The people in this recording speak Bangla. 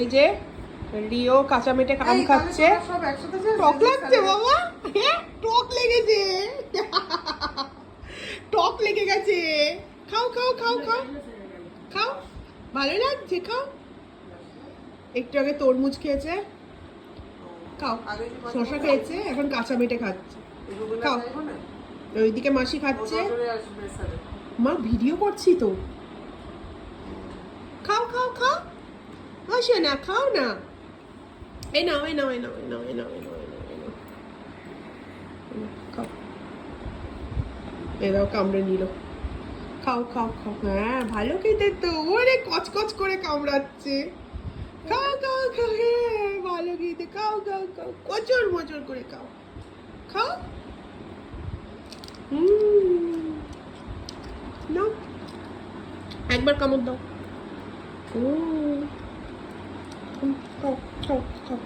এই যে রিও কাঁচা মেটে আম খাচ্ছে। টক লাগছে বাবা, টক লেগেছে, টক লেগে গেছে। খাও খাও খাও খাও খাও, ভালো লাগছে, খাও। একটু আগে তরমুজ খেয়েছে, খাও। শশা খেয়েছে, এখন কাঁচা মেটে খাচ্ছে, খাও। ওইদিকে মাসি খাচ্ছে, মা ভিডিও করছি তো। খাও খাও খাও, আসে না, খাও না। এই নাও এই নাও এই নাও এই নাও এই নাও এই নাও এই নাও এই নাও, খাও। এরাও কামড়ে নিল, খাও খাও খাও। হ্যাঁ ভালো খেতে তো, ওরে কচকচ করে কামড়াচ্ছে। খাও খাও খাও, হ্যাঁ ভালো খেতে, খাও খাও খাও, কচর মচর করে খাও, খাও। নাও একবার কামড় দাও। খাও খাও খাও।